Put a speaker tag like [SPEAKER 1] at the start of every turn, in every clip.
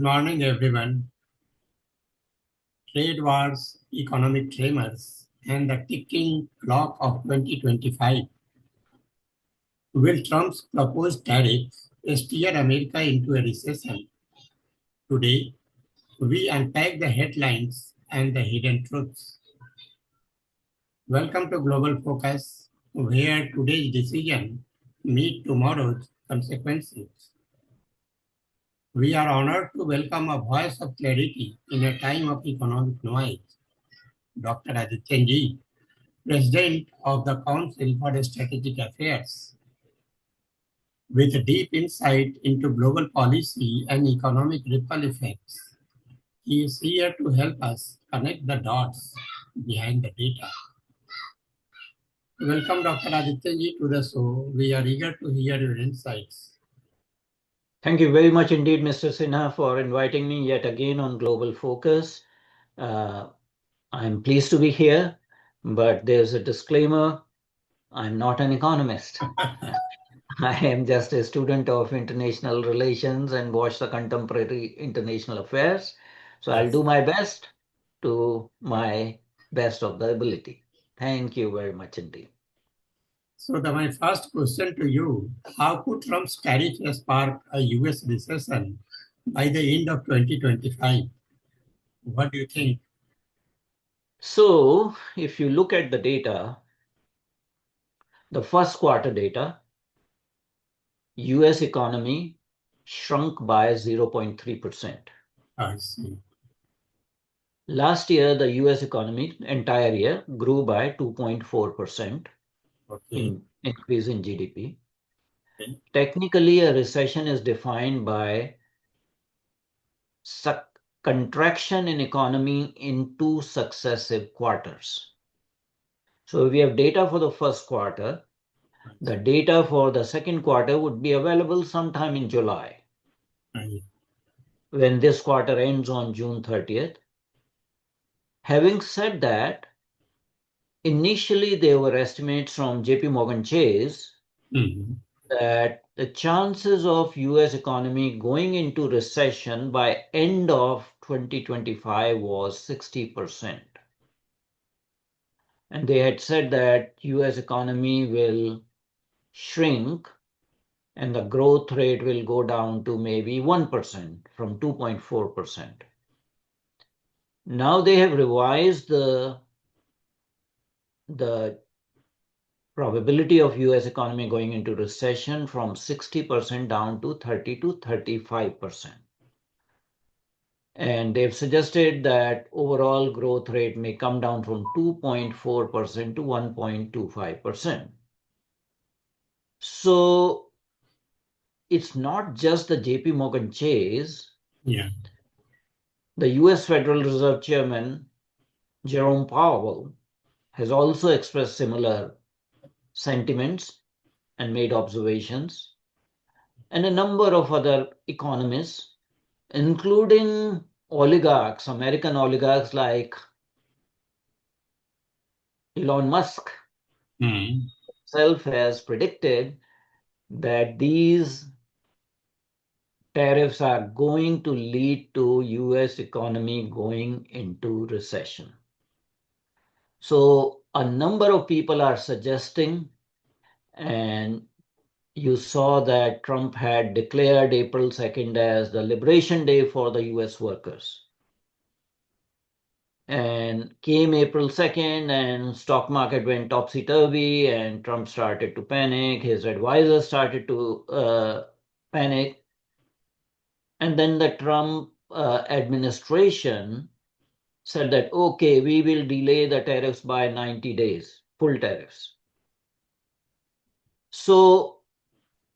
[SPEAKER 1] morning, everyone. Trade wars, economic tremors, and the ticking clock of 2025. Will Trump's proposed tariffs steer America into a recession? Today, we unpack the headlines and the hidden truths. Welcome to Global Focus, where today's decision meet tomorrow's consequences. We are honored to welcome a voice of clarity in a time of economic noise, Dr. Adityanjee, President of the Council for Strategic Affairs. With deep insight into global policy and economic ripple effects, he is here to help us connect the dots behind the data. Welcome, Dr. Adityanjee, to the show. We are eager to hear your insights.
[SPEAKER 2] Thank you very much indeed, Mr. Sinha, for inviting me yet again on Global Focus. I'm pleased to be here, but there's a disclaimer. I'm not an economist. I am just a student of international relations and watch the contemporary international affairs. So I'll do my best to my best of the ability. Thank you very much indeed.
[SPEAKER 1] So my first question to you, how could Trump's tariff spark a US recession by the end of 2025? What do you think?
[SPEAKER 2] So if you look at the data, the first quarter data, US economy shrunk by 0.3%.
[SPEAKER 1] I see.
[SPEAKER 2] Last year, the US economy, entire year, grew by 2.4% increase in GDP.
[SPEAKER 1] Okay.
[SPEAKER 2] Technically, a recession is defined by contraction in economy in 2 successive quarters. So if we have data for the first quarter, the data for the second quarter would be available sometime in July, when this quarter ends on June 30th. Having said that, initially there were estimates from JP Morgan Chase that the chances of US economy going into recession by end of 2025 was 60%. And they had said that US economy will shrink and the growth rate will go down to maybe 1% from 2.4%. Now they have revised the probability of US economy going into recession from 60% down to 30 to 35%. And they've suggested that overall growth rate may come down from 2.4% to 1.25%. So it's not just the JP Morgan Chase.
[SPEAKER 1] Yeah.
[SPEAKER 2] The US Federal Reserve Chairman, Jerome Powell, has also expressed similar sentiments and made observations. And a number of other economists, including oligarchs, American oligarchs like Elon Musk, himself has predicted that these tariffs are going to lead to US economy going into recession. So a number of people are suggesting, and you saw that Trump had declared April 2nd as the Liberation Day for the US workers. And came April 2nd and stock market went topsy-turvy and Trump started to panic. His advisors started to panic. And then the Trump administration said that, okay, we will delay the tariffs by 90 days, full tariffs. So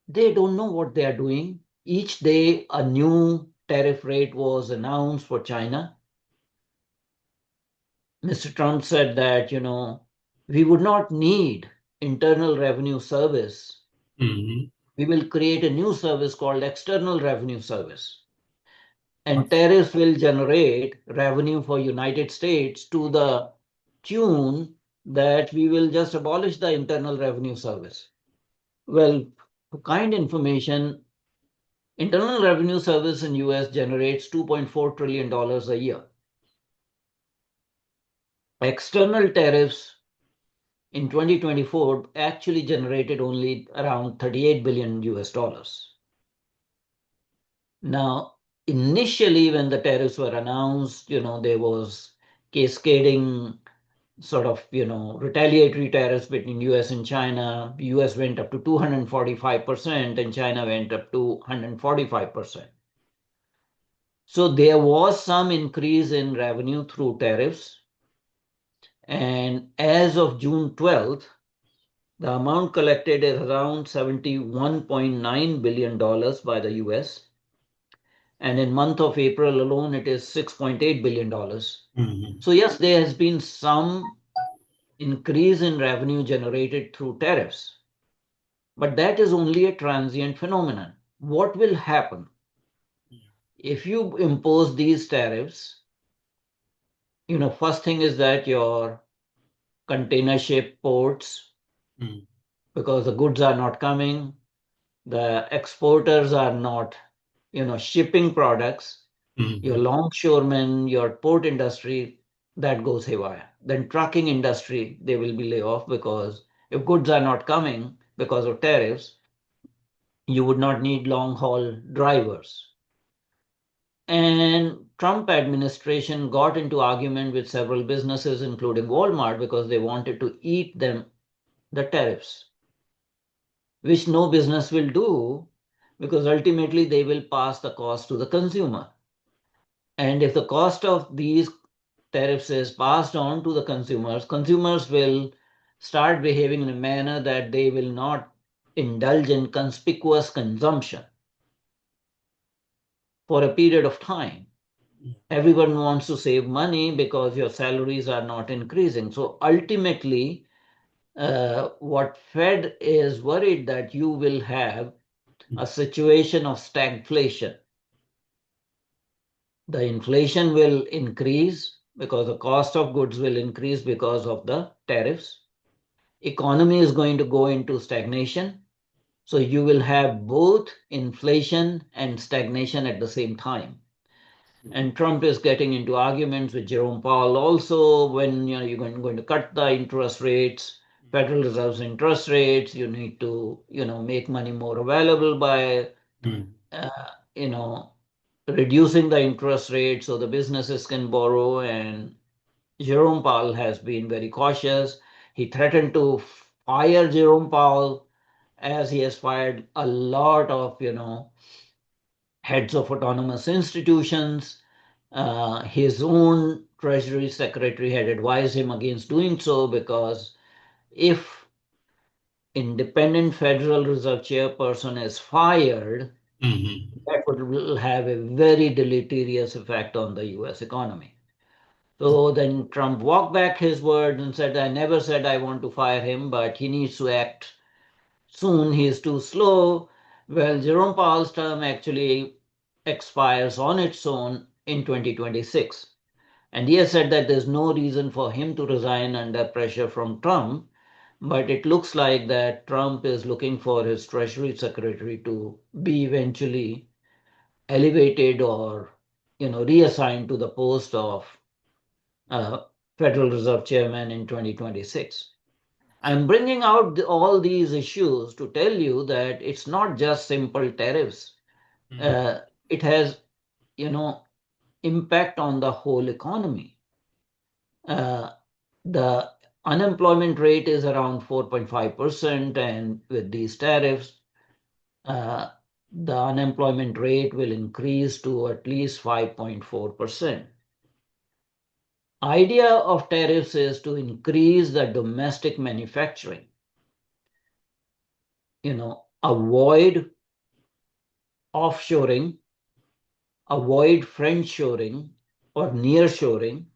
[SPEAKER 2] they don't know what they are doing. Each day, a new tariff rate was announced for China. Mr. Trump said that, we would not need Internal Revenue Service. We will create a new service called External Revenue Service. And tariffs will generate revenue for United States to the tune that we will just abolish the Internal Revenue Service. Well, for kind information, Internal Revenue Service in US generates $2.4 trillion a year. External tariffs in 2024 actually generated only around 38 billion US dollars. Now, initially, when the tariffs were announced, there was cascading sort of, retaliatory tariffs between US and China. US went up to 245% and China went up to 145%. So there was some increase in revenue through tariffs. And as of June 12th, the amount collected is around $71.9 billion by the US. And in month of April alone, it is $6.8 billion. So yes, there has been some increase in revenue generated through tariffs, but that is only a transient phenomenon. What will happen if you impose these tariffs? First thing is that your container ship ports, because the goods are not coming, the exporters are not, shipping products, your longshoremen, your port industry, that goes haywire. Then trucking industry, they will be lay off, because if goods are not coming because of tariffs, you would not need long haul drivers. And Trump administration got into argument with several businesses, including Walmart, because they wanted to eat them the tariffs, which no business will do, because ultimately they will pass the cost to the consumer. And if the cost of these tariffs is passed on to the consumers will start behaving in a manner that they will not indulge in conspicuous consumption for a period of time. Everyone wants to save money because your salaries are not increasing. So ultimately, what Fed is worried that you will have a situation of stagflation. The inflation will increase because the cost of goods will increase because of the tariffs. Economy is going to go into stagnation. So you will have both inflation and stagnation at the same time. And Trump is getting into arguments with Jerome Powell also, when you're going to cut the interest rates, Federal Reserve's interest rates. You need to make money more available by reducing the interest rate so the businesses can borrow. And Jerome Powell has been very cautious. He threatened to fire Jerome Powell, as he has fired a lot of heads of autonomous institutions. His own Treasury Secretary had advised him against doing so, because if independent Federal Reserve chairperson is fired, that will have a very deleterious effect on the US economy. So then Trump walked back his word and said, I never said I want to fire him, but he needs to act soon. He is too slow. Well, Jerome Powell's term actually expires on its own in 2026. And he has said that there's no reason for him to resign under pressure from Trump. But it looks like that Trump is looking for his Treasury Secretary to be eventually elevated or reassigned to the post of Federal Reserve Chairman in 2026. I'm bringing out all these issues to tell you that it's not just simple tariffs. It has, impact on the whole economy. The unemployment rate is around 4.5%, and with these tariffs, the unemployment rate will increase to at least 5.4%. Idea of tariffs is to increase the domestic manufacturing, avoid offshoring, avoid friendshoring or nearshoring,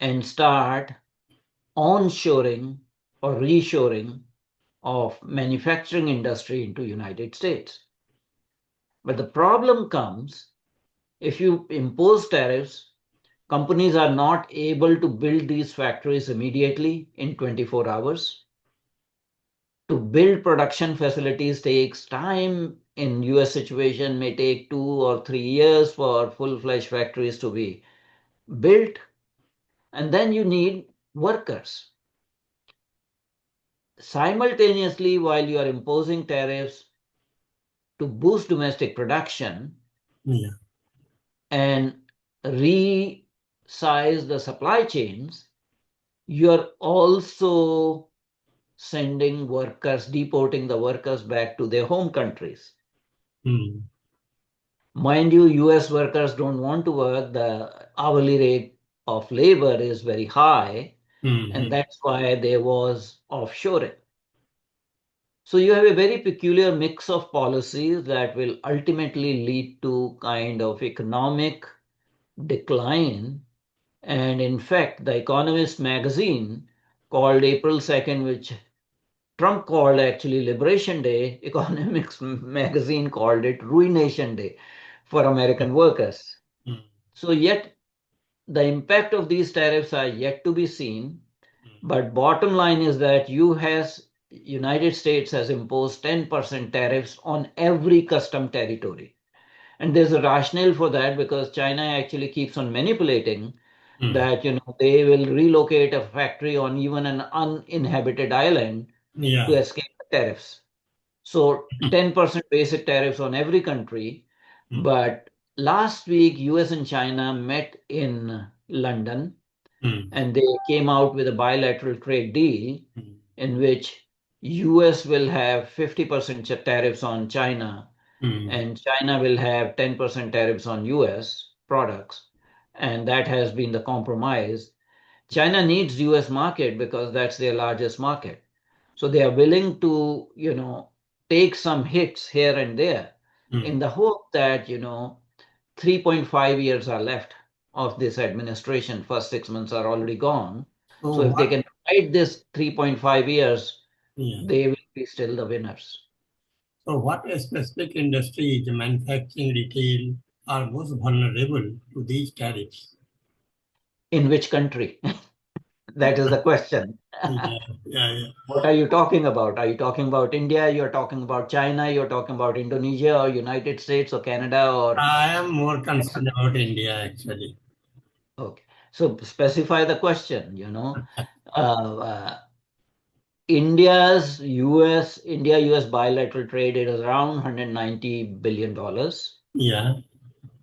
[SPEAKER 2] and start onshoring or reshoring of manufacturing industry into United States. But the problem comes if you impose tariffs, companies are not able to build these factories immediately in 24 hours. To build production facilities takes time in US situation may take 2 or 3 years for full-fledged factories to be built. And then you need workers. Simultaneously, while you are imposing tariffs to boost domestic production
[SPEAKER 1] Yeah.
[SPEAKER 2] and resize the supply chains, you're also sending workers, deporting the workers back to their home countries.
[SPEAKER 1] Mm.
[SPEAKER 2] Mind you, US workers don't want to work. The hourly rate of labor is very high, and
[SPEAKER 1] Mm-hmm.
[SPEAKER 2] that's why there was offshoring. So you have a very peculiar mix of policies that will ultimately lead to kind of economic decline. And in fact, the Economist magazine called April 2nd, which Trump called actually Liberation Day, Economics magazine called it Ruination Day for American workers.
[SPEAKER 1] Mm.
[SPEAKER 2] So yet the impact of these tariffs are yet to be seen. But bottom line is that United States has imposed 10% tariffs on every custom territory. And there's a rationale for that because China actually keeps on manipulating
[SPEAKER 1] Mm.
[SPEAKER 2] that they will relocate a factory on even an uninhabited island to
[SPEAKER 1] Yeah.
[SPEAKER 2] escape the tariffs. So 10% basic tariffs on every country.
[SPEAKER 1] Mm.
[SPEAKER 2] But last week, US and China met in London
[SPEAKER 1] Mm.
[SPEAKER 2] and they came out with a bilateral trade deal
[SPEAKER 1] Mm.
[SPEAKER 2] in which US will have 50% tariffs on China
[SPEAKER 1] Mm.
[SPEAKER 2] and China will have 10% tariffs on US products. And that has been the compromise. China needs US market because that's their largest market. So they are willing to, take some hits here and there in
[SPEAKER 1] Mm.
[SPEAKER 2] the hope that, 3.5 years are left of this administration. First 6 months are already gone.
[SPEAKER 1] So
[SPEAKER 2] So if they
[SPEAKER 1] what?
[SPEAKER 2] can ride this 3.5 years,
[SPEAKER 1] Yeah.
[SPEAKER 2] they will be still the winners.
[SPEAKER 1] So what specific industries, manufacturing, retail, are most vulnerable to these tariffs?
[SPEAKER 2] In which country? That is the question.
[SPEAKER 1] Yeah. Yeah. Yeah.
[SPEAKER 2] What are you talking about? Are you talking about India? You're talking about China? You're talking about Indonesia or United States or Canada or
[SPEAKER 1] I am more concerned about India actually.
[SPEAKER 2] okay. So specify the question. Uh, India-US bilateral trade is around $190 billion.
[SPEAKER 1] Yeah.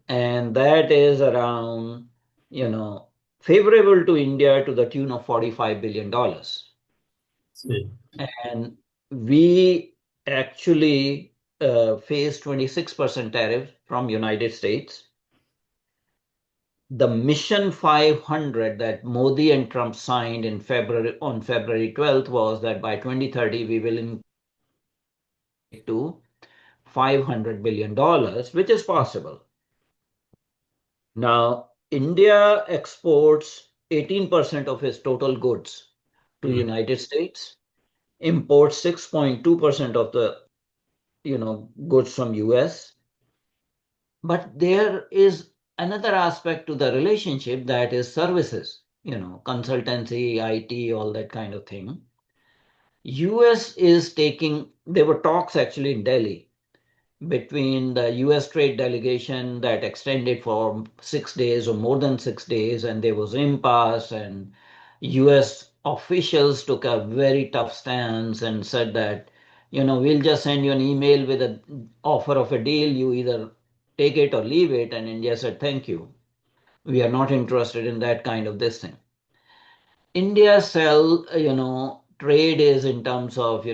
[SPEAKER 2] And that is around, you know, favorable to India to the tune of $45 billion.
[SPEAKER 1] See.
[SPEAKER 2] And we actually face 26% tariff from United States. The Mission 500 that Modi and Trump signed on February 12th was that by 2030 we will increase to $500 billion, which is possible. Now, India exports 18% of its total goods to
[SPEAKER 1] Mm.
[SPEAKER 2] United States, imports 6.2% of the goods from US. But there is another aspect to the relationship that is services, consultancy, IT, all that kind of thing. US is taking, there were talks actually in Delhi between the US trade delegation that extended for 6 days or more than 6 days, and there was impasse, and US officials took a very tough stance and said that, we'll just send you an email with an offer of a deal. You either take it or leave it. And India said, thank you. We are not interested in that kind of this thing. India trade is in terms of,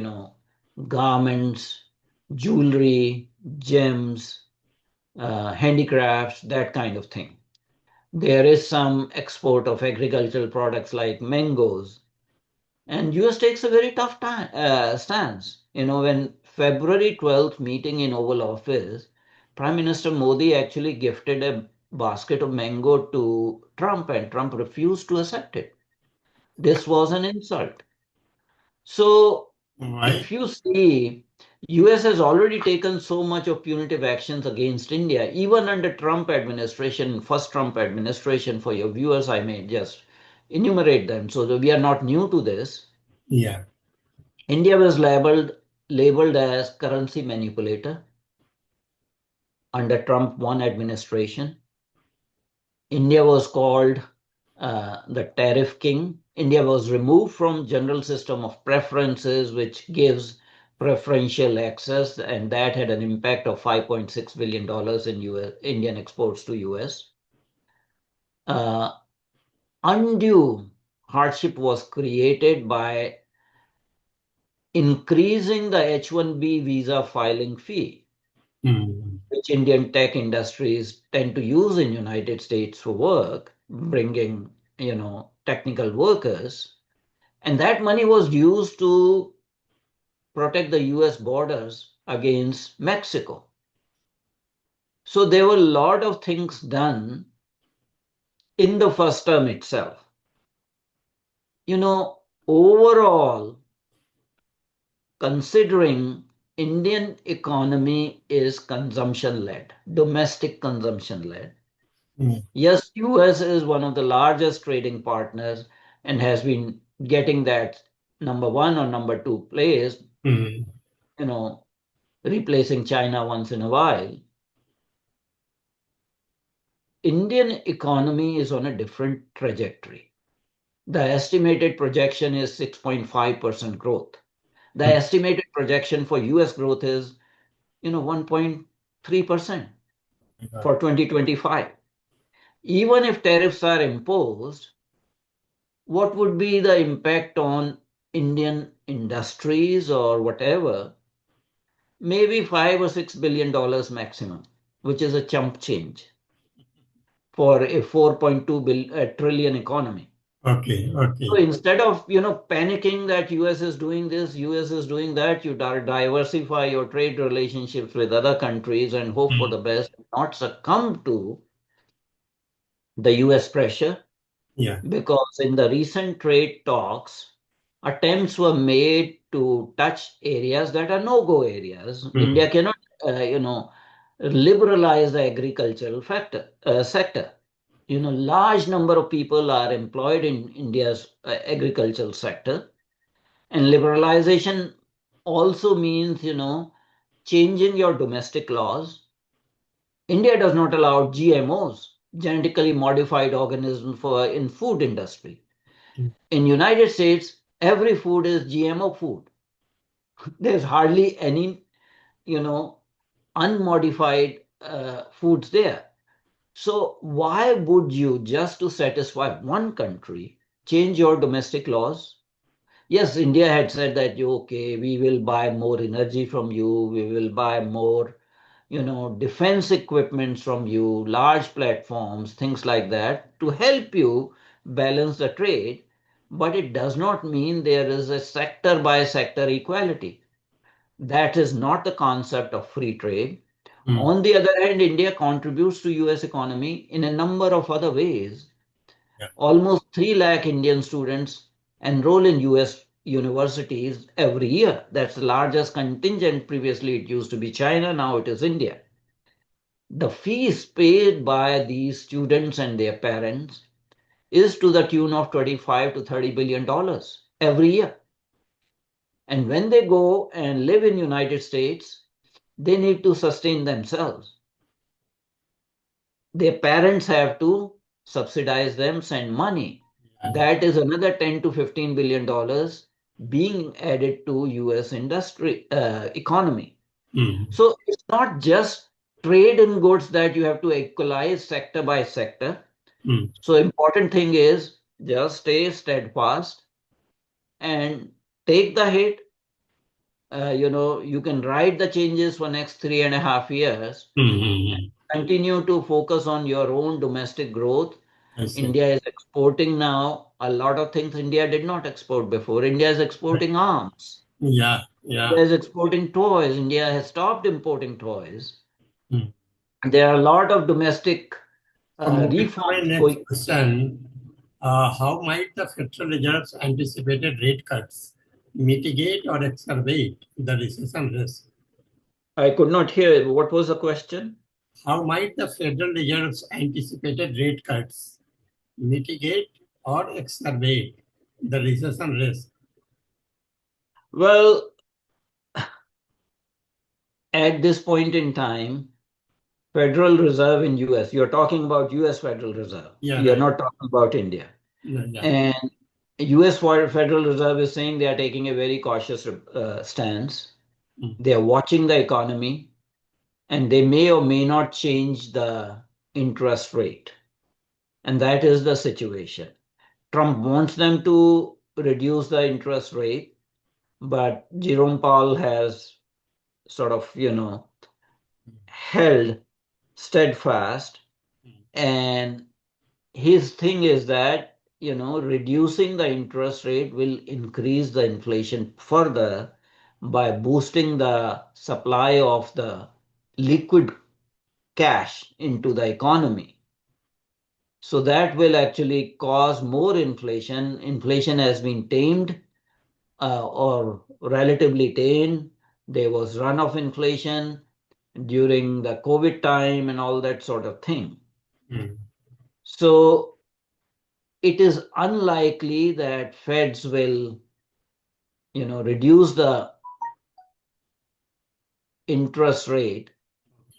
[SPEAKER 2] garments, jewelry, gems, handicrafts, that kind of thing. There is some export of agricultural products like mangoes. And US takes a very tough stance. When February 12th meeting in Oval Office, Prime Minister Modi actually gifted a basket of mango to Trump and Trump refused to accept it. This was an insult. So
[SPEAKER 1] Why?
[SPEAKER 2] if you see, US has already taken so much of punitive actions against India, even under Trump administration, first Trump administration, for your viewers, I may just enumerate them so that we are not new to this.
[SPEAKER 1] Yeah.
[SPEAKER 2] India was labeled as currency manipulator. under Trump 1 administration. India was called the tariff king. India was removed from general system of preferences, which gives preferential access, and that had an impact of $5.6 billion in Indian exports to US. Undue hardship was created by increasing the H-1B visa filing fee, which Indian tech industries tend to use in United States for work, bringing, technical workers. And that money was used to protect the US borders against Mexico. So there were a lot of things done in the first term itself. Overall, considering Indian economy is consumption-led, domestic consumption-led. Yes, US is one of the largest trading partners and has been getting that number 1 or number 2 place, replacing China once in a while. Indian economy is on a different trajectory. The estimated projection is 6.5% growth. The estimated projection for US growth is 1.3% for 2025. Even if tariffs are imposed, what would be the impact on Indian industries or whatever? Maybe $5 or $6 billion maximum, which is a chump change for a 4.2 trillion economy.
[SPEAKER 1] Okay.
[SPEAKER 2] So instead of panicking that US is doing this, US is doing that, you diversify your trade relationships with other countries and hope for the best, not succumb to the US pressure.
[SPEAKER 1] Yeah.
[SPEAKER 2] Because in the recent trade talks, attempts were made to touch areas that are no-go areas. India cannot, liberalize the agricultural sector. Large number of people are employed in India's agricultural sector, and liberalization also means, changing your domestic laws. India does not allow GMOs, genetically modified organisms, in food industry. In United States, every food is GMO food. There's hardly any, unmodified foods there. So why would you, just to satisfy one country, change your domestic laws? Yes, India had said that, okay, we will buy more energy from you, we will buy more, defense equipment from you, large platforms, things like that, to help you balance the trade. But it does not mean there is a sector by sector equality. That is not the concept of free trade. On the other hand, India contributes to US economy in a number of other ways.
[SPEAKER 1] Yeah.
[SPEAKER 2] Almost 3 lakh Indian students enroll in US universities every year. That's the largest contingent. Previously, it used to be China. Now it is India. The fees paid by these students and their parents is to the tune of $25 to $30 billion every year. And when they go and live in United States, they need to sustain themselves. Their parents have to subsidize them, send money. That is another $10 to $15 billion being added to US industry economy. So it's not just trade in goods that you have to equalize sector by sector. So important thing is just stay steadfast and take the hit. You can ride the changes for next 3.5 years. Continue to focus on your own domestic growth. India is exporting now a lot of things India did not export before. India is exporting arms.
[SPEAKER 1] Yeah.
[SPEAKER 2] India is exporting toys. India has stopped importing toys. There are a lot of domestic reforms.
[SPEAKER 1] My next question, how might the Federal Reserve's anticipated rate cuts mitigate or exacerbate the recession risk?
[SPEAKER 2] I could not hear. What was the question?
[SPEAKER 1] How might the Federal Reserve's anticipated rate cuts mitigate or exacerbate the recession risk?
[SPEAKER 2] Well, at this point in time, Federal Reserve in US. You're talking about US Federal Reserve.
[SPEAKER 1] Yeah,
[SPEAKER 2] You're
[SPEAKER 1] right.
[SPEAKER 2] not talking about India.
[SPEAKER 1] Yeah.
[SPEAKER 2] And US Federal Reserve is saying they are taking a very cautious stance.
[SPEAKER 1] Mm.
[SPEAKER 2] They are watching the economy and they may or may not change the interest rate. And that is the situation. Trump wants them to reduce the interest rate, but Jerome Powell has sort of, held steadfast.
[SPEAKER 1] Mm.
[SPEAKER 2] And his thing is that, reducing the interest rate will increase the inflation further by boosting the supply of the liquid cash into the economy. So that will actually cause more inflation. Inflation has been tamed or relatively tamed. There was run of inflation during the COVID time and all that sort of thing.
[SPEAKER 1] Mm.
[SPEAKER 2] So it is unlikely that Feds will, reduce the interest rate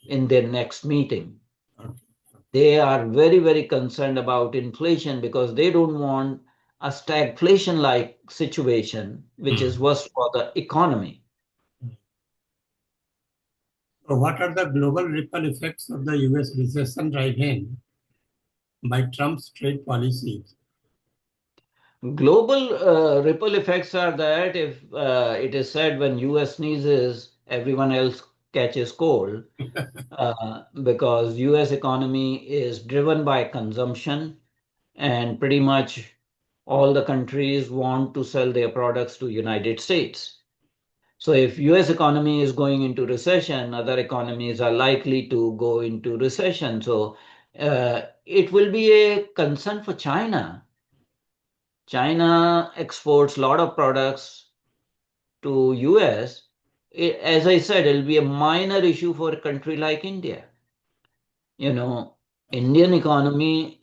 [SPEAKER 2] in their next meeting.
[SPEAKER 1] Okay.
[SPEAKER 2] They are very, very concerned about inflation because they don't want a stagflation like situation, which is
[SPEAKER 1] Mm.
[SPEAKER 2] worse for the economy.
[SPEAKER 1] So what are the global ripple effects of the US recession driven by Trump's trade policies?
[SPEAKER 2] Global ripple effects are that if it is said when US sneezes, everyone else catches cold because US economy is driven by consumption and pretty much all the countries want to sell their products to United States. So if US economy is going into recession, other economies are likely to go into recession. So it will be a concern for China. China exports a lot of products to US. As I said, it'll be a minor issue for a country like India. You know, Indian economy,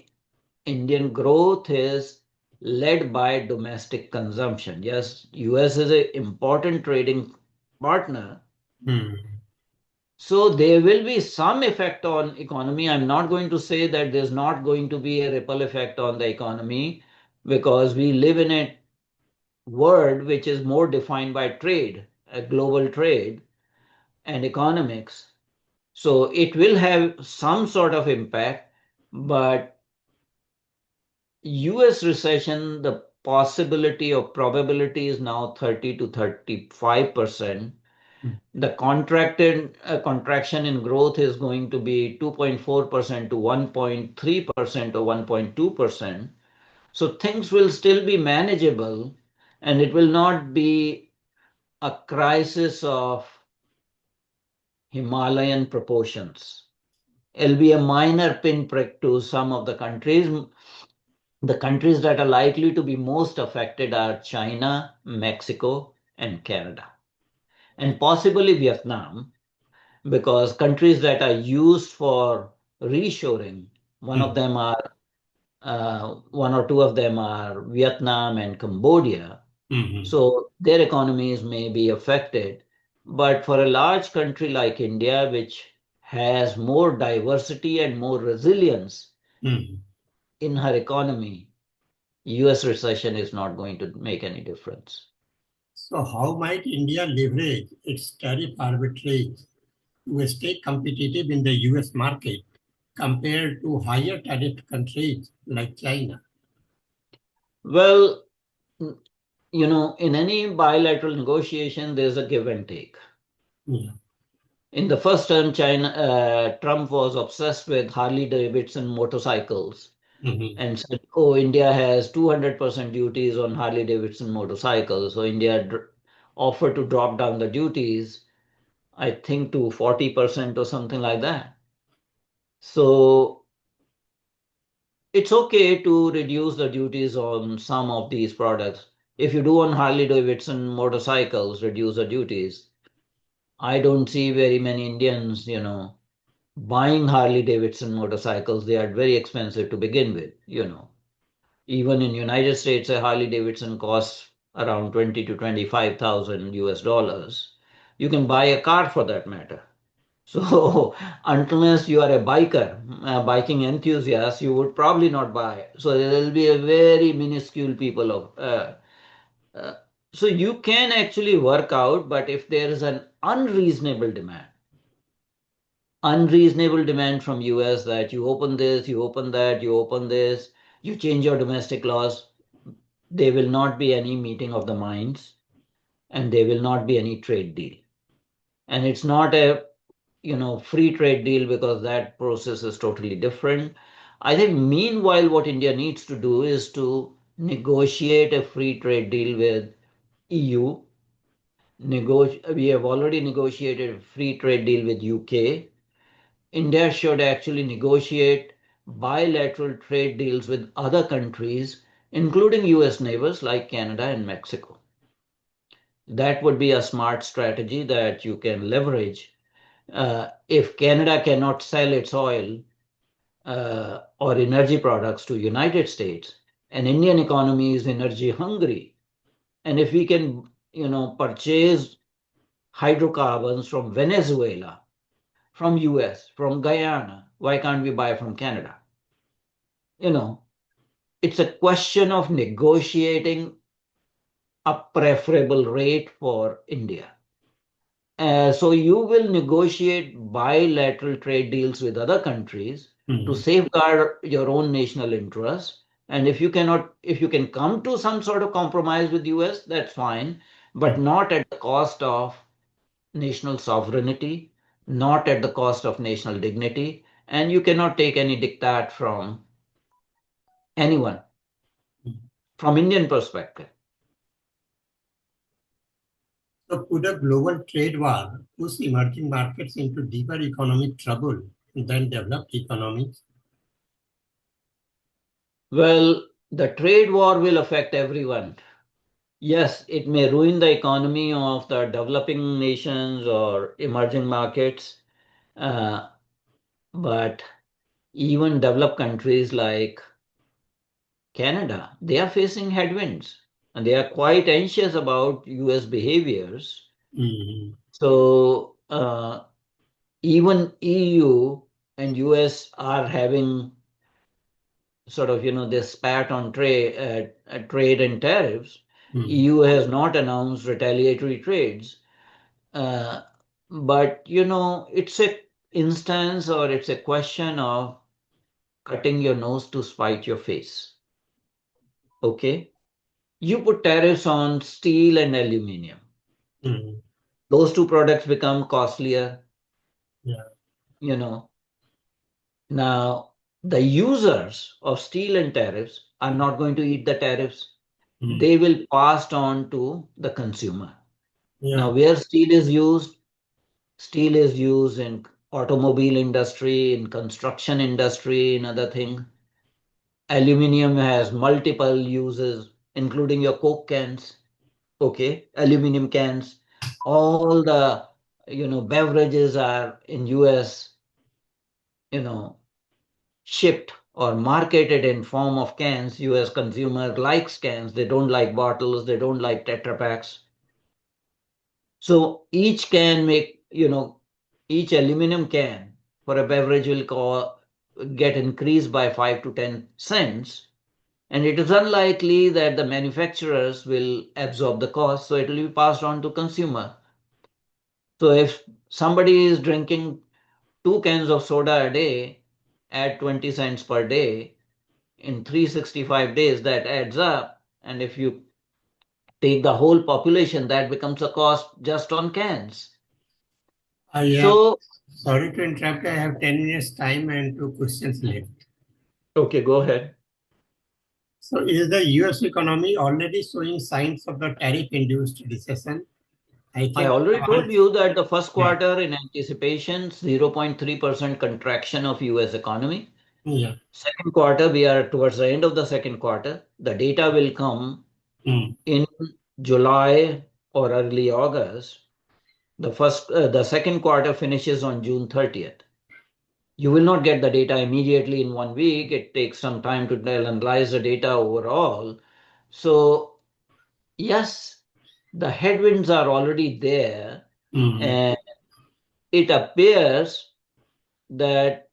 [SPEAKER 2] Indian growth is led by domestic consumption. Yes, US is an important trading partner.
[SPEAKER 1] Mm.
[SPEAKER 2] So there will be some effect on economy. I'm not going to say that there's not going to be a ripple effect on the economy because we live in a world which is more defined by trade, global trade and economics. So it will have some sort of impact, but US recession, the possibility or probability is now 30 to 35%.
[SPEAKER 1] Mm.
[SPEAKER 2] The contracted contraction in growth is going to be 2.4% to 1.3% or 1.2%. So things will still be manageable and it will not be a crisis of Himalayan proportions. It'll be a minor pinprick to some of the countries. The countries that are likely to be most affected are China, Mexico, and Canada, and possibly Vietnam, because countries that are used for reshoring,
[SPEAKER 1] Mm.
[SPEAKER 2] one or two of them are Vietnam and Cambodia.
[SPEAKER 1] Mhm.
[SPEAKER 2] So their economies may be affected. But for a large country like India, which has more diversity and more resilience
[SPEAKER 1] Mhm.
[SPEAKER 2] in her economy, US recession is not going to make any difference.
[SPEAKER 1] So how might India leverage its tariff arbitrage to stay competitive in the US market compared to higher tariff countries like China?
[SPEAKER 2] Well, in any bilateral negotiation, there's a give and take.
[SPEAKER 1] Yeah.
[SPEAKER 2] In the first term, Trump was obsessed with Harley Davidson motorcycles
[SPEAKER 1] Mhm.
[SPEAKER 2] and said, "Oh, India has 200% duties on Harley Davidson motorcycles." So India offered to drop down the duties, I think, to 40% or something like that. So it's okay to reduce the duties on some of these products. If you do on Harley Davidson motorcycles, reduce the duties. I don't see very many Indians, buying Harley Davidson motorcycles. They are very expensive to begin with. Even in United States, a Harley Davidson costs around 20 to 25,000 US dollars. You can buy a car for that matter. So unless you are a biker, a biking enthusiast, you would probably not buy. So there will be a very minuscule people of. Uh, so you can actually work out, but if there is an unreasonable demand from US that you open this, you open that, you open this, you change your domestic laws, there will not be any meeting of the minds, and there will not be any trade deal. And it's not a free trade deal, because that process is totally different. I think meanwhile what India needs to do is to negotiate a free trade deal with EU. We have already negotiated a free trade deal with UK. India should actually negotiate bilateral trade deals with other countries, including US neighbors like Canada and Mexico. That would be a smart strategy that you can leverage. If Canada cannot sell its oil or energy products to United States, and Indian economy is energy hungry, and if we can, purchase hydrocarbons from Venezuela, from US, from Guyana, why can't we buy from Canada? You know, it's a question of negotiating a preferable rate for India. So you will negotiate bilateral trade deals with other countries to
[SPEAKER 1] Mm.
[SPEAKER 2] safeguard your own national interests. And if you can come to some sort of compromise with US, that's fine, but not at the cost of national sovereignty, not at the cost of national dignity, and you cannot take any diktat from anyone from Indian perspective.
[SPEAKER 1] So could a global trade war push emerging markets into deeper economic trouble than developed economies?
[SPEAKER 2] Well, the trade war will affect everyone. Yes, it may ruin the economy of the developing nations or emerging markets, uh, but even developed countries like Canada, they are facing headwinds, and they are quite anxious about US behaviors.
[SPEAKER 1] Mm.
[SPEAKER 2] So even EU and US are having sort of this spat on trade and tariffs.
[SPEAKER 1] Mm.
[SPEAKER 2] EU has not announced retaliatory trades. Uh, but it's a instance, or it's a question of cutting your nose to spite your face. Okay, you put tariffs on steel and aluminum.
[SPEAKER 1] Mm.
[SPEAKER 2] Those two products become costlier.
[SPEAKER 1] Yeah.
[SPEAKER 2] You know now the users of steel and tariffs are not going to eat the tariffs.
[SPEAKER 1] Mm.
[SPEAKER 2] They will pass on to the consumer.
[SPEAKER 1] Yeah.
[SPEAKER 2] Now, where steel is used in automobile industry, in construction industry, in other things. Aluminum has multiple uses, including your Coke cans, okay, aluminum cans. All the beverages are in US, you know, shipped or marketed in form of cans. US consumer likes cans. They don't like bottles. They don't like Tetra packs. So each aluminum can for a beverage will get increased by 5 to 10 cents. And it is unlikely that the manufacturers will absorb the cost, so it will be passed on to consumer. So if somebody is drinking 2 cans of soda a day at 20 cents per day, in 365 days, that adds up. And if you take the whole population, that becomes a cost just on cans.
[SPEAKER 1] I have,
[SPEAKER 2] So,
[SPEAKER 1] sorry to interrupt, I have 10 minutes time and two questions left.
[SPEAKER 2] okay, go ahead.
[SPEAKER 1] So is the US economy already showing signs of the tariff-induced recession? I
[SPEAKER 2] I
[SPEAKER 1] think
[SPEAKER 2] already told you that the first
[SPEAKER 1] yeah,
[SPEAKER 2] quarter in anticipation, 0.3% contraction of US economy.
[SPEAKER 1] yeah.
[SPEAKER 2] Second quarter, we are towards the end of the second quarter. The data will come
[SPEAKER 1] Mm.
[SPEAKER 2] in July or early August. The second quarter finishes on June 30th. You will not get the data immediately in 1 week. It takes some time to analyze the data overall. So yes, the headwinds are already there,
[SPEAKER 1] Mm.
[SPEAKER 2] and it appears that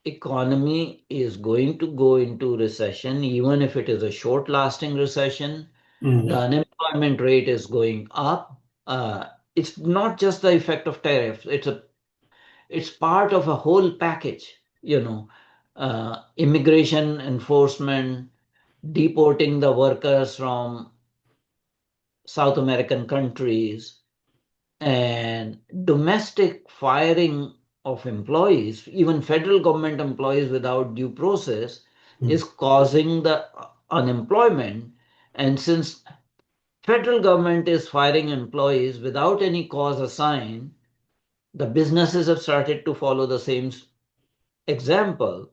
[SPEAKER 2] economy is going to go into recession, even if it is a short lasting recession. The
[SPEAKER 1] Mm.
[SPEAKER 2] unemployment rate is going up. It's not just the effect of tariffs. It's part of a whole package. Immigration enforcement, deporting the workers from South American countries, and domestic firing of employees, even federal government employees without due process,
[SPEAKER 1] Mm.
[SPEAKER 2] is causing the unemployment. And since federal government is firing employees without any cause assigned, the businesses have started to follow the same example.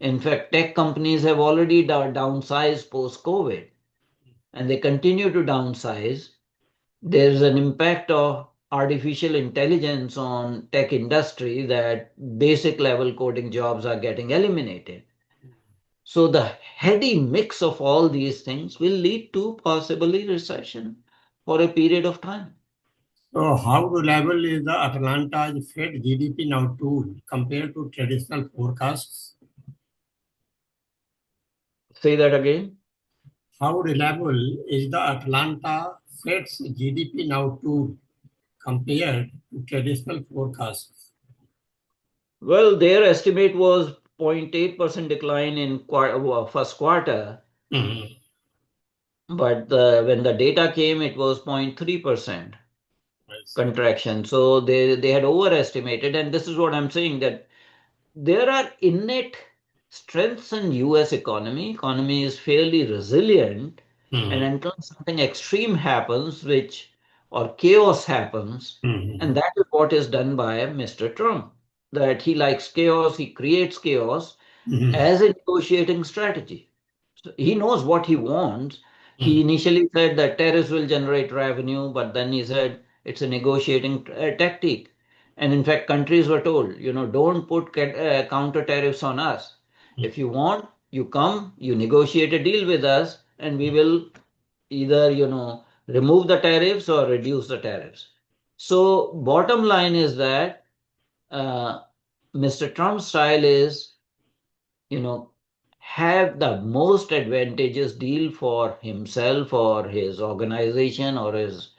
[SPEAKER 2] In fact, tech companies have already downsized post COVID, and they continue to downsize. There's an impact of artificial intelligence on tech industry that basic level coding jobs are getting eliminated. So the heady mix of all these things will lead to possibly recession for a period of time.
[SPEAKER 1] So, how reliable is the Atlanta's Fed GDP now tool compared to traditional forecasts?
[SPEAKER 2] Say that again.
[SPEAKER 1] How reliable is the Atlanta Fed's GDP now tool compared to traditional forecasts?
[SPEAKER 2] Well, their estimate was 0.8% decline in first quarter,
[SPEAKER 1] Mhm.
[SPEAKER 2] but when the data came, it was 0.3%
[SPEAKER 1] I see.
[SPEAKER 2] contraction. So they had overestimated, and this is what I'm saying, that there are innate strengths in US economy. Economy is fairly resilient, and
[SPEAKER 1] Mhm.
[SPEAKER 2] until something extreme happens, which or chaos happens, and
[SPEAKER 1] Mhm.
[SPEAKER 2] that is what is done by Mr. Trump. That he likes chaos, he creates chaos
[SPEAKER 1] Mhm.
[SPEAKER 2] as a negotiating strategy. So he knows what he wants. He
[SPEAKER 1] Mhm.
[SPEAKER 2] initially said that tariffs will generate revenue, but then he said it's a negotiating tactic. And in fact, countries were told, don't put counter tariffs on us. If you want, you come, you negotiate a deal with us, and we will either, remove the tariffs or reduce the tariffs. So, bottom line is that uh, Mr. Trump's style is, you know, have the most advantageous deal for himself or his organization or his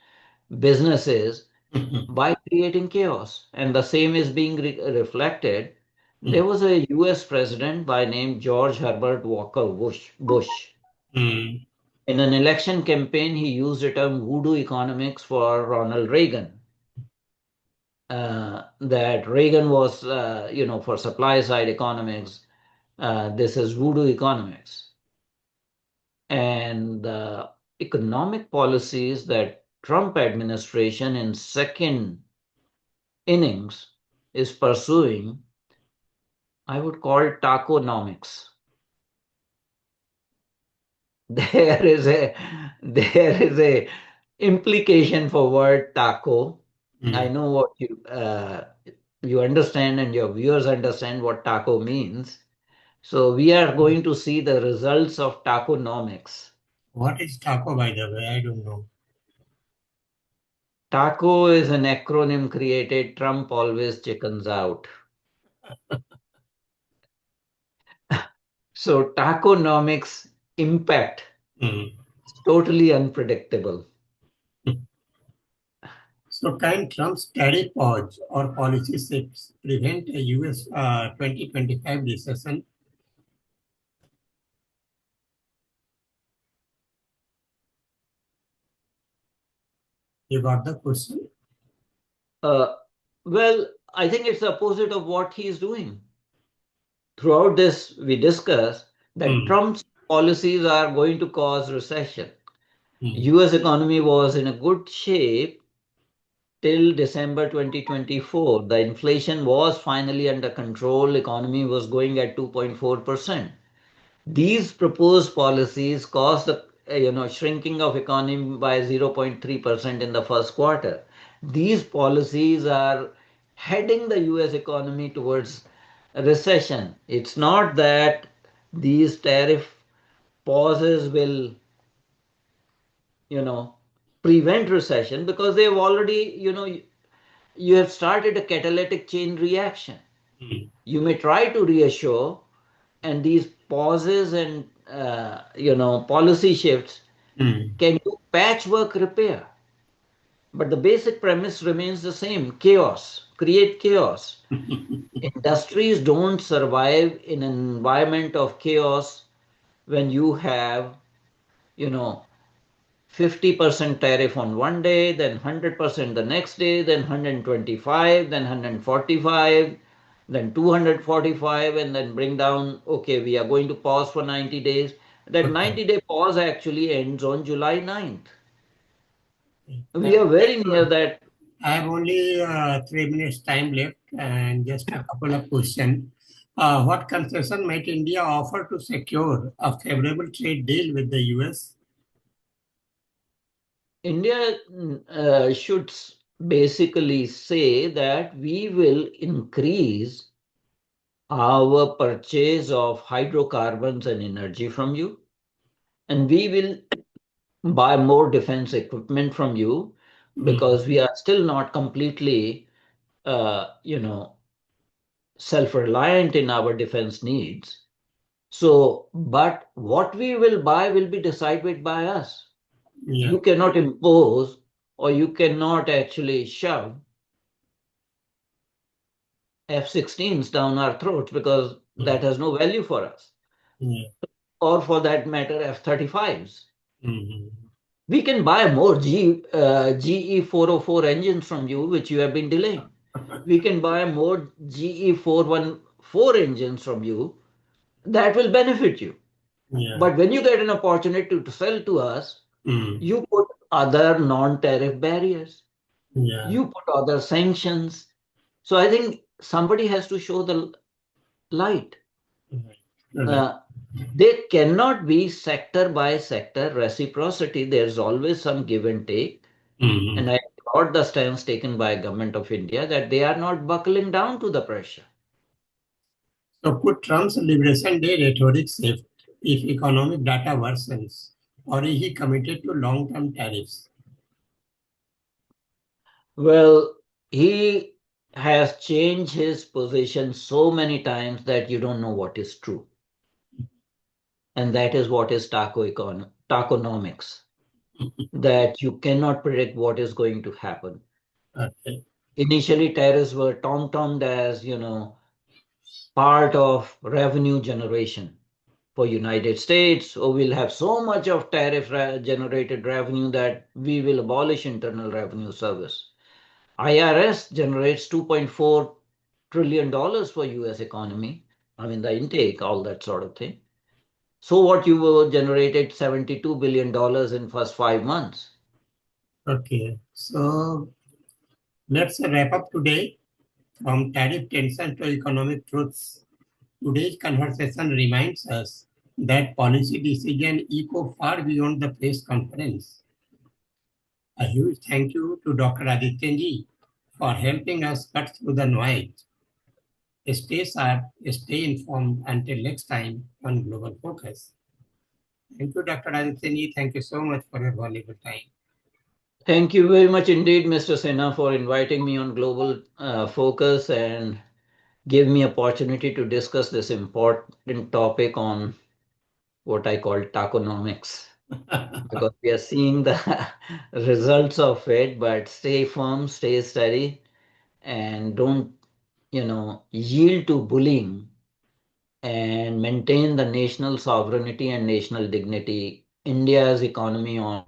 [SPEAKER 2] businesses
[SPEAKER 1] Mhm.
[SPEAKER 2] by creating chaos. And the same is being reflected.
[SPEAKER 1] Mhm.
[SPEAKER 2] There was a US president by name George Herbert Walker Bush.
[SPEAKER 1] Mhm.
[SPEAKER 2] In an election campaign, he used the term voodoo economics for Ronald Reagan. That Reagan was, for supply side economics, this is voodoo economics. And the economic policies that Trump administration in second innings is pursuing, I would call taconomics. There is a implication for word taco. I
[SPEAKER 1] Mhm.
[SPEAKER 2] know what you understand and your viewers understand what taco means. So we are going to see the results of taconomics.
[SPEAKER 1] What is taco, by the way? I don't know.
[SPEAKER 2] Taco is an acronym created Trump always chickens out. So taconomics impact
[SPEAKER 1] Mhm.
[SPEAKER 2] is totally unpredictable.
[SPEAKER 1] So, can Trump's tariff pause or policy shifts prevent a US 2025 recession? You got the question?
[SPEAKER 2] Uh, well, I think it's the opposite of what he's doing. Throughout this, we discuss that
[SPEAKER 1] Mm.
[SPEAKER 2] Trump's policies are going to cause recession.
[SPEAKER 1] Mm.
[SPEAKER 2] US economy was in a good shape till December 2024. The inflation was finally under control. Economy was going at 2.4%. These proposed policies caused the shrinking of economy by 0.3% in the first quarter. These policies are heading the US economy towards a recession. It's not that these tariff pauses will, you know, prevent recession, because they've already, you have started a catalytic chain reaction.
[SPEAKER 1] Mm.
[SPEAKER 2] You may try to reassure, and these pauses and policy shifts
[SPEAKER 1] Mm.
[SPEAKER 2] can do patchwork repair. But the basic premise remains the same: chaos, create chaos. Industries don't survive in an environment of chaos when you have, you know, 50% tariff on one day, then 100% the next day, then 125, then 145, then 245, and then bring down, okay, we are going to pause for 90 days. That
[SPEAKER 1] Okay.
[SPEAKER 2] 90-day pause actually ends on July 9th.
[SPEAKER 1] Uh,
[SPEAKER 2] We are very near that.
[SPEAKER 1] I have only 3 minutes time left and just a couple of questions. What concession might India offer to secure a favorable trade deal with the US?
[SPEAKER 2] India should basically say that we will increase our purchase of hydrocarbons and energy from you, and we will buy more defense equipment from you
[SPEAKER 1] Mm.
[SPEAKER 2] because we are still not completely, uh, you know, self-reliant in our defense needs. So, but what we will buy will be decided by us.
[SPEAKER 1] Yeah.
[SPEAKER 2] You cannot impose or you cannot actually shove F-16s down our throats because that
[SPEAKER 1] Mm.
[SPEAKER 2] has no value for us,
[SPEAKER 1] Yeah.
[SPEAKER 2] or for that matter, F-35s.
[SPEAKER 1] Mm.
[SPEAKER 2] We can buy more GE 404 engines from you, which you have been delaying. We can buy more GE 414 engines from you that will benefit you.
[SPEAKER 1] Yeah.
[SPEAKER 2] But when you get an opportunity to sell to us,
[SPEAKER 1] Mm.
[SPEAKER 2] you put other non tariff barriers,
[SPEAKER 1] Yeah.
[SPEAKER 2] you put other sanctions. So I think somebody has to show the light.
[SPEAKER 1] Right. Right.
[SPEAKER 2] Uh, there cannot be sector by sector reciprocity. There's always some give and take. And
[SPEAKER 1] Mm.
[SPEAKER 2] I applaud the stance taken by Government of India that they are not buckling down to the pressure.
[SPEAKER 1] So could Trump's Liberation Day rhetoric shift if economic data worsens, or is he committed to long-term tariffs?
[SPEAKER 2] Well, he has changed his position so many times that you don't know what is true. And that is what is taconomics, that you cannot predict what is going to happen.
[SPEAKER 1] Okay.
[SPEAKER 2] Initially, tariffs were tom-tommed as, part of revenue generation for United States, or we'll have so much of tariff generated revenue that we will abolish Internal Revenue Service. IRS generates $2.4 trillion for US economy. I mean the intake, all that sort of thing. So what you were generated $72 billion in first 5 months.
[SPEAKER 1] Okay. So let's wrap up today. From tariff tension to economic truths, today's conversation reminds us that policy decisions echo far beyond the press conference. A huge thank you to Dr. Adityanjee for helping us cut through the noise. Stay sharp, stay informed until next time on Global Focus. Thank you, Dr. Adityanjee. Thank you so much for your valuable time.
[SPEAKER 2] Thank you very much indeed, Mr. Sinha, for inviting me on Global Focus and give me opportunity to discuss this important topic on what I call taconomics, because we are seeing the results of it. But stay firm, stay steady, and don't, yield to bullying, and maintain the national sovereignty and national dignity. India's economy on